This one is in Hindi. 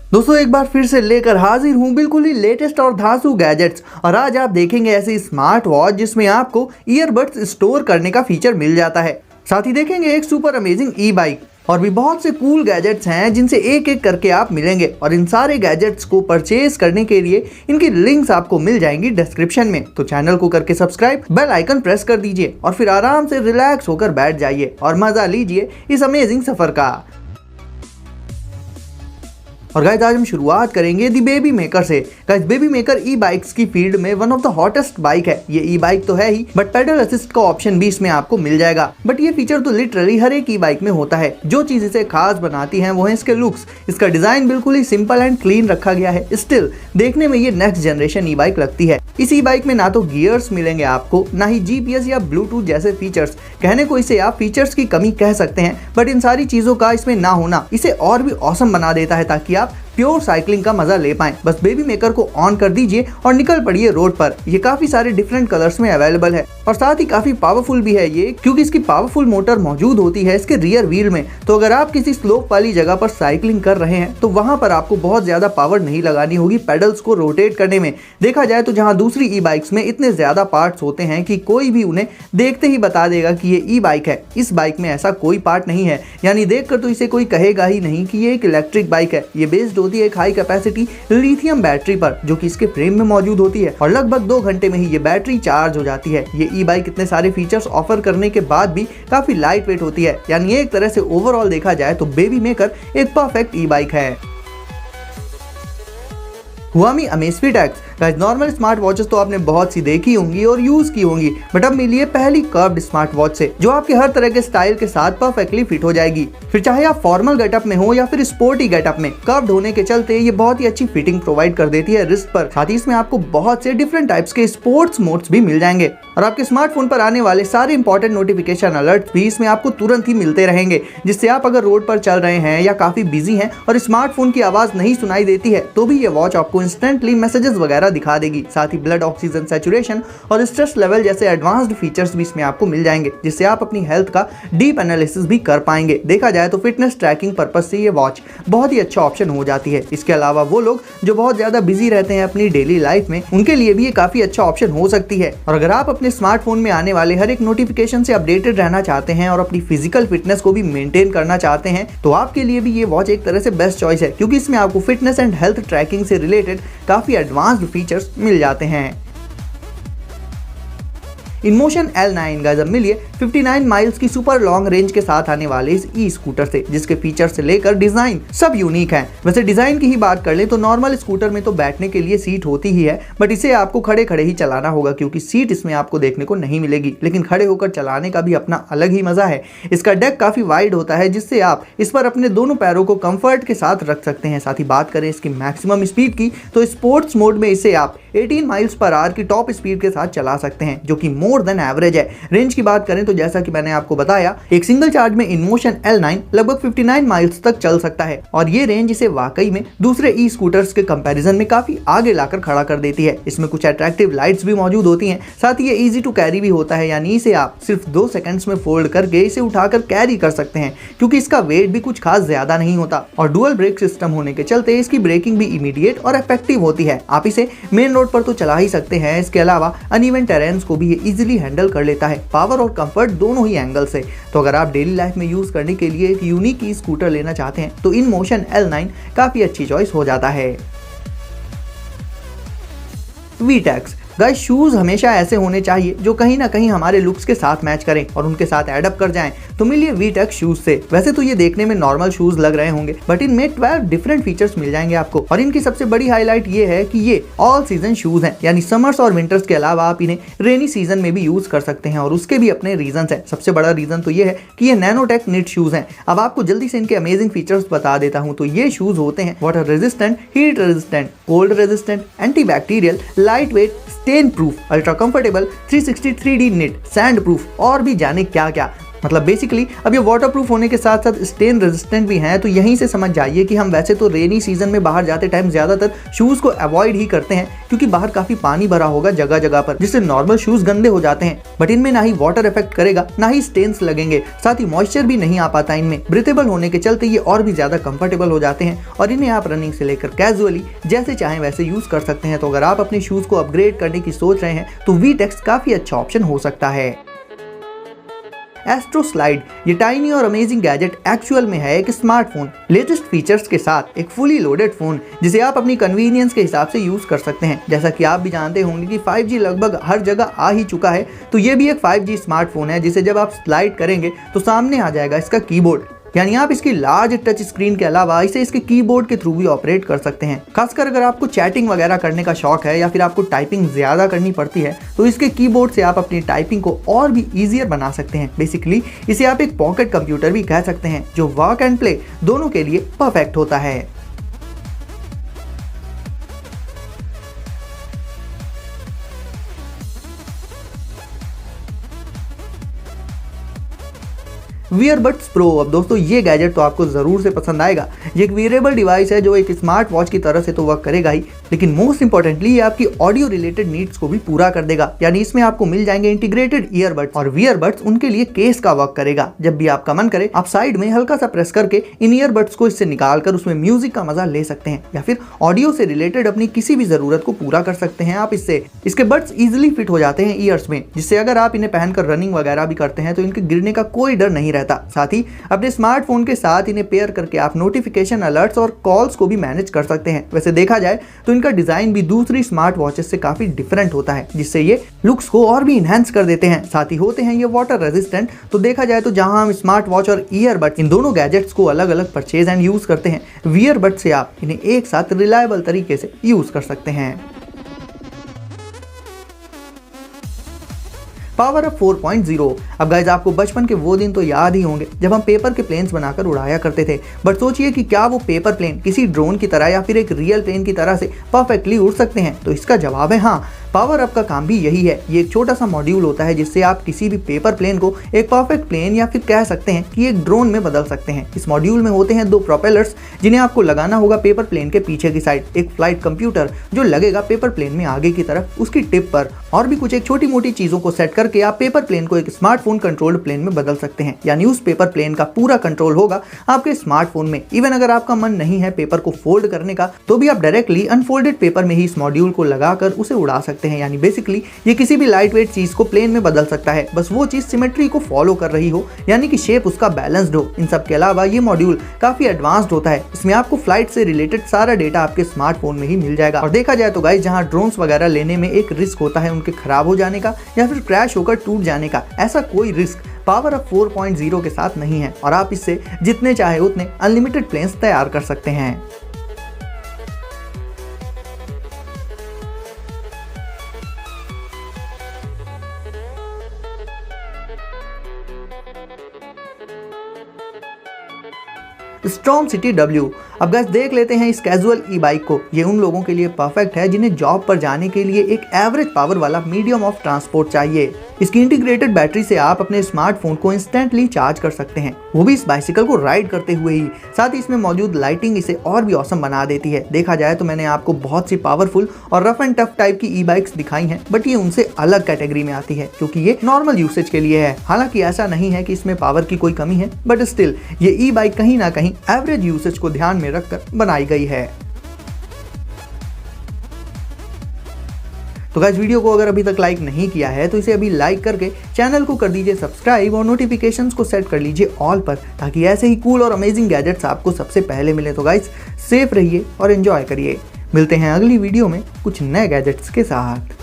दोस्तों एक बार फिर से लेकर हाजिर हूँ बिल्कुल ही लेटेस्ट और धांसू गैजेट्स। और आज आप देखेंगे ऐसी स्मार्ट वॉच जिसमें आपको ईयरबड्स स्टोर करने का फीचर मिल जाता है। साथ ही देखेंगे एक सुपर अमेजिंग ई बाइक और भी बहुत से कूल गैजेट्स हैं जिनसे एक एक करके आप मिलेंगे। और इन सारे गैजेट्स को परचेज करने के लिए इनकी लिंक्स आपको मिल जाएंगी डिस्क्रिप्शन में। तो चैनल को करके सब्सक्राइब, बेल आइकन प्रेस कर दीजिए और फिर आराम से रिलैक्स होकर बैठ जाइए और मजा लीजिए इस अमेजिंग सफर का। और गाइस आज हम शुरुआत करेंगे दी बेबी मेकर से। गाइस बेबी मेकर ई बाइक्स की फील्ड में one of the hottest bike है। ये ई बाइक तो है ही बट पेडल असिस्ट का ऑप्शन भी इसमें आपको मिल जाएगा। बट ये फीचर तो लिटरली हर एक ई बाइक में होता है। जो चीज इसे खास बनाती है वो है इसके लुक्स। इसका डिजाइन बिल्कुल ही सिंपल एंड क्लीन रखा गया है। स्टिल देखने में ये नेक्स्ट जनरेशन ई बाइक लगती है। इस ई बाइक में ना तो गियर्स मिलेंगे आपको, ना ही जीपीएस या ब्लूटूथ जैसे फीचर्स। कहने को इसे आप फीचर्स की कमी कह सकते हैं, बट इन सारी चीजों का इसमें ना होना इसे और भी ऑसम बना देता है ताकि आप प्योर साइकिलिंग का मजा ले पाएं। बस बेबी मेकर को ऑन कर दीजिए और निकल पड़िए रोड पर। ये काफी सारे डिफरेंट कलर्स में अवेलेबल है और साथ ही काफी पावरफुल भी है ये, क्योंकि इसकी पावरफुल मोटर मौजूद होती है इसके रियर व्हील में। तो अगर आप किसी स्लोप वाली जगह पर साइकिलिंग कर रहे हैं तो वहां पर आपको बहुत ज्यादा पावर नहीं लगानी होगी पेडल्स को रोटेट करने में। देखा जाए तो जहां दूसरी ई बाइक्स में इतने ज्यादा पार्ट्स होते हैं कि कोई भी उन्हें देखते ही बता देगा कि ये ई बाइक है, इस बाइक में ऐसा कोई पार्ट नहीं है। यानी देखकर तो इसे कोई कहेगा ही नहीं कि ये एक इलेक्ट्रिक बाइक है। ये बेस्ड होती है एक हाई कैपेसिटी लिथियम बैटरी पर जो कि इसके फ्रेम में मौजूद होती है और लगभग 2 घंटे में ही ये बैटरी चार्ज हो जाती है। ये ई बाइक इतने सारे फीचर्स ऑफर करने के बाद भी काफी लाइट वेट होती है। यानी एक तरह से ओवरऑल देखा जाए तो बेबी मेकर एक परफेक्ट ई बाइक है। हुआमी Amazfit x. Guys normal smart watches तो आपने बहुत सी देखी होंगी और यूज की होंगी, बट अब मिली है पहली कर्व्ड स्मार्ट वॉच से जो आपके हर तरह के स्टाइल के साथ परफेक्टली फिट हो जाएगी। फिर चाहे आप फॉर्मल गेटअप में हो या फिर स्पोर्टी गेटअप में, कर्व्ड होने के चलते ये बहुत ही अच्छी फिटिंग प्रोवाइड कर देती है रिस्ट पर। साथ ही इसमें आपको बहुत से डिफरेंट टाइप्स के स्पोर्ट्स मोड्स भी मिल जाएंगे और आपके स्मार्टफोन पर आने वाले सारे इंपॉर्टेंट नोटिफिकेशन अलर्ट भी इसमें आपको तुरंत ही मिलते रहेंगे, जिससे आप अगर रोड पर चल रहे हैं या काफी बिजी हैं और स्मार्टफोन की आवाज नहीं सुनाई देती है तो भी ये वॉच आपको इंस्टेंटली मैसेजेस वगैरह दिखा देगी। साथ ही ब्लड ऑक्सीजन सैचुरेशन और स्ट्रेस लेवल जैसे एडवांस्ड फीचर्स भी इसमें आपको मिल जाएंगे, जिससे आप अपनी हेल्थ का डीप एनालिसिस भी कर पाएंगे। देखा जाए तो फिटनेस ट्रैकिंग पर्पस से ये वॉच बहुत ही अच्छा ऑप्शन हो जाती है। इसके अलावा वो लोग जो बहुत ज्यादा बिजी रहते हैं अपनी डेली लाइफ में, उनके लिए भी ये काफी अच्छा ऑप्शन हो सकती है। और अगर आप अपने स्मार्टफोन में आने वाले हर एक नोटिफिकेशन से अपडेटेड रहना चाहते हैं और अपनी फिजिकल फिटनेस को भी मेंटेन करना चाहते हैं तो आपके लिए भी ये वॉच एक तरह से बेस्ट चॉइस है, क्योंकि इसमें आपको फिटनेस एंड हेल्थ ट्रैकिंग से रिलेटेड काफी एडवांस्ड फीचर्स मिल जाते हैं। इनमोशन L9 गाइस अब मिलिए 59 माइल्स की सुपर लॉन्ग रेंज के साथ आने वाले इस ई स्कूटर से, जिसके फीचर से लेकर डिजाइन सब यूनिक है। वैसे डिजाइन की ही बात कर ले तो नॉर्मल स्कूटर में तो बैठने के लिए सीट होती ही है, बट इसे आपको खड़े खड़े ही चलाना होगा क्योंकि सीट इसमें आपको देखने को नहीं मिलेगी। लेकिन खड़े होकर चलाने का भी अपना अलग ही मजा है। इसका डेक काफी वाइड होता है जिससे आप इस पर अपने दोनों पैरों को कंफर्ट के साथ रख सकते हैं। साथ ही बात करें इसकी मैक्सिमम स्पीड की तो स्पोर्ट्स मोड में इसे आप 18 माइल्स पर आवर की टॉप स्पीड के साथ चला सकते हैं, जो कि मोर देन एवरेज है। रेंज की बात करें तो जैसा कि मैंने आपको बताया, एक सिंगल चार्ज में इनमोशन L9 लगभग 59 माइल्स तक चल सकता है और ये रेंज इसे वाकई में दूसरे ई स्कूटर्स के कंपैरिजन में काफी आगे लाकर खड़ा कर देती है। इसमें कुछ अट्रैक्टिव लाइट्स भी मौजूद होती हैं। साथ ही ये इजी टू कैरी भी होता है, यानी इसे आप सिर्फ 2 सेकंड्स में फोल्ड करके इसे उठाकर कैरी कर सकते हैं, क्योंकि इसका वेट भी कुछ खास ज्यादा नहीं होता। और डुअल ब्रेक सिस्टम होने के चलते इसकी ब्रेकिंग भी इमीडिएट और इफेक्टिव होती है। आप इसे मेन रोड पर तो चला ही सकते हैं, इसके अलावा अनइवन टेरेन्स को भी ये इजीली हैंडल कर लेता है, पावर और कंफर्ट दोनों ही एंगल से। तो अगर आप डेली लाइफ में यूज करने के लिए एक यूनिक ई स्कूटर लेना चाहते हैं तो इनमोशन L9 काफी अच्छी चॉइस हो जाता है। वीटेक्स गाइस शूज हमेशा ऐसे होने चाहिए जो कहीं ना कहीं हमारे लुक्स के साथ मैच करें और उनके साथ एडअप कर जाएं। तो मिलिए वीटेक्स शूज से। वैसे तो ये देखने में नॉर्मल शूज लग रहे होंगे, बट इनमें 12 डिफरेंट फीचर्स मिल जाएंगे आपको। और इनकी सबसे बड़ी हाईलाइट ये है कि ये ऑल सीजन शूज हैं, यानी समर्स और विंटर्स के अलावा आप इन्हें रेनी सीजन में भी यूज कर सकते हैं और उसके भी अपने रीजन है। सबसे बड़ा रीजन तो ये है कि ये नैनोटेक निट शूज हैं। अब आपको जल्दी से इनके अमेजिंग फीचर्स बता देता हूँ। तो ये शूज होते हैं water resistant, heat resistant, cold resistant, antibacterial, light weight, stain proof, ultra comfortable, 360 3D knit, sand proof और भी जाने क्या क्या। मतलब बेसिकली अब ये वाटरप्रूफ होने के साथ साथ स्टेन रेजिस्टेंट भी हैं। तो यहीं से समझ जाइए कि हम वैसे तो रेनी सीजन में बाहर जाते टाइम ज्यादातर शूज को अवॉइड ही करते हैं, क्योंकि बाहर काफी पानी भरा होगा जगह जगह पर, जिससे नॉर्मल शूज गंदे हो जाते हैं। बट इनमें ना ही वाटर इफेक्ट करेगा, ना ही स्टेन्स लगेंगे, साथ ही मॉइस्चर भी नहीं आ पाता इनमें। ब्रीथेबल होने के चलते ये और भी ज्यादा कंफर्टेबल हो जाते हैं और इन्हें आप रनिंग से लेकर कैजुअली जैसे चाहें वैसे यूज कर सकते हैं। तो अगर आप अपने शूज को अपग्रेड करने की सोच रहे हैं तो वीटेक्स काफी अच्छा ऑप्शन हो सकता है। एस्ट्रो स्लाइड, ये टाइनी और अमेजिंग गैजेट एक्चुअल में है एक स्मार्टफोन लेटेस्ट फीचर्स के साथ, एक फुली लोडेड फोन जिसे आप अपनी कन्वीनियंस के हिसाब से यूज कर सकते हैं। जैसा कि आप भी जानते होंगे कि 5G लगभग हर जगह आ ही चुका है, तो ये भी एक 5G स्मार्टफोन है जिसे जब आप स्लाइड करेंगे तो सामने आ जाएगा इसका कीबोर्ड, यानी आप इसकी लार्ज टच स्क्रीन के अलावा इसे इसके कीबोर्ड के थ्रू भी ऑपरेट कर सकते हैं। खासकर अगर आपको चैटिंग वगैरह करने का शौक है या फिर आपको टाइपिंग ज्यादा करनी पड़ती है तो इसके कीबोर्ड से आप अपनी टाइपिंग को और भी इजियर बना सकते हैं। बेसिकली इसे आप एक पॉकेट कंप्यूटर भी कह सकते हैं जो वर्क एंड प्ले दोनों के लिए परफेक्ट होता है। वियरबड्स प्रो, अब दोस्तों ये गैजेट तो आपको जरूर से पसंद आएगा। ये एक वेरेबल डिवाइस है जो एक स्मार्ट वॉच की तरह से तो वर्क करेगा ही, लेकिन मोस्ट इंपॉर्टेंटली ये आपकी ऑडियो रिलेटेड नीड्स को भी पूरा कर देगा। यानी इसमें आपको मिल जाएंगे इंटीग्रेटेड ईयरबड्स और वियरबड्स उनके लिए केस का वर्क करेगा। जब भी आपका मन करे आप साइड में हल्का सा प्रेस करके इन ईयरबड्स को इससे निकाल कर उसमें म्यूजिक का मजा ले सकते हैं या फिर ऑडियो से रिलेटेड अपनी किसी भी जरूरत को पूरा कर सकते हैं आप इससे। इसके बड्स इजिली फिट हो जाते हैं ईयर्स में, जिससे अगर आप इन्हें पहनकर रनिंग वगैरह भी करते हैं तो इनके गिरने का कोई डर नहीं रहता। साथ ही अपने स्मार्टफोन के साथ इन्हें पेयर करके आप नोटिफिकेशन, अलर्ट्स और कॉल्स को भी मैनेज कर सकते हैं। वैसे देखा जाए तो इनका डिजाइन भी दूसरी स्मार्ट वॉचेस से काफी डिफरेंट होता है, जिससे ये लुक्स को और भी इनहेंस कर देते हैं। साथ ही होते हैं ये वाटर रेजिस्टेंट। तो देखा जाए तो जहां हम स्मार्ट वॉच और ईयरबड इन दोनों गैजेट्स को अलग अलग परचेज एंड यूज करते हैं, वियरबड से आप इन्हें एक साथ रिलायबल तरीके से यूज कर सकते हैं। पावर अप 4.0, अब गाइज आपको बचपन के वो दिन तो याद ही होंगे जब हम पेपर के प्लेन्स बनाकर उड़ाया करते थे। बट सोचिए कि क्या वो पेपर प्लेन किसी ड्रोन की तरह या फिर एक रियल प्लेन की तरह से परफेक्टली उड़ सकते हैं? तो इसका जवाब है हाँ। पावर अप का काम भी यही है। ये एक छोटा सा मॉड्यूल होता है जिससे आप किसी भी पेपर प्लेन को एक परफेक्ट प्लेन या फिर कह सकते हैं कि एक ड्रोन में बदल सकते हैं। इस मॉड्यूल में होते हैं 2 प्रोपेलर्स जिन्हें आपको लगाना होगा पेपर प्लेन के पीछे की साइड, एक फ्लाइट कंप्यूटर जो लगेगा पेपर प्लेन में आगे की तरफ उसकी टिप पर, और भी कुछ एक छोटी मोटी चीजों को सेट करके आप पेपर प्लेन को एक स्मार्टफोन कंट्रोल्ड प्लेन में बदल सकते हैं। यानी उस पेपर प्लेन का पूरा कंट्रोल होगा आपके स्मार्टफोन में। इवन अगर आपका मन नहीं है पेपर को फोल्ड करने का तो भी आप डायरेक्टली अनफोल्डेड पेपर में ही इस मॉड्यूल को लगाकर उसे उड़ा सकते हैं। यानी बेसिकली ये किसी भी लाइट वेट चीज को प्लेन में बदल सकता है, बस वो चीज सिमेट्री को फॉलो कर रही हो, यानी कि शेप उसका बैलेंस्ड हो। इन सब के अलावा ये मॉड्यूल काफी एडवांस्ड होता है। इसमें आपको फ्लाइट से रिलेटेड सारा डेटा आपके स्मार्टफोन में ही मिल जाएगा। और देखा जाए तो गाइस जहां ड्रोन्स वगैरह लेने में एक रिस्क होता है उनके खराब हो जाने का या फिर क्रैश होकर टूट जाने का, ऐसा कोई रिस्क पावर अप 4.0 के साथ नहीं है और आप इससे जितने चाहे उतने अनलिमिटेड प्लेन्स तैयार कर सकते हैं। स्टॉर्म सिटी W, अब गाइस देख लेते हैं इस कैजुअल ई बाइक को। ये उन लोगों के लिए परफेक्ट है जिन्हें जॉब पर जाने के लिए एक एवरेज पावर वाला मीडियम ऑफ ट्रांसपोर्ट चाहिए। इसकी इंटीग्रेटेड बैटरी से आप अपने स्मार्टफोन को इंस्टेंटली चार्ज कर सकते हैं, वो भी इस बाइसिकल को राइड करते हुए ही। साथ ही इसमें मौजूद लाइटिंग इसे और भी औसम बना देती है। देखा जाए तो मैंने आपको बहुत सी पावरफुल और रफ एंड टफ टाइप की ई बाइक्स दिखाई हैं, बट ये उनसे अलग कैटेगरी में आती है क्योंकि ये नॉर्मल यूसेज के लिए है। हालांकि ऐसा नहीं है कि इसमें पावर की कोई कमी है, बट स्टिल ये ई बाइक कहीं ना कहीं एवरेज यूसेज को ध्यान में रखकर बनाई गई है। तो गाइस वीडियो को अगर अभी तक लाइक नहीं किया है तो इसे अभी लाइक करके चैनल को कर दीजिए सब्सक्राइब और नोटिफिकेशंस को सेट कर लीजिए ऑल पर, ताकि ऐसे ही कूल और अमेजिंग गैजेट्स आपको सबसे पहले मिले। तो गाइस सेफ रहिए और एंजॉय करिए। मिलते हैं अगली वीडियो में कुछ नए गैजेट्स के साथ।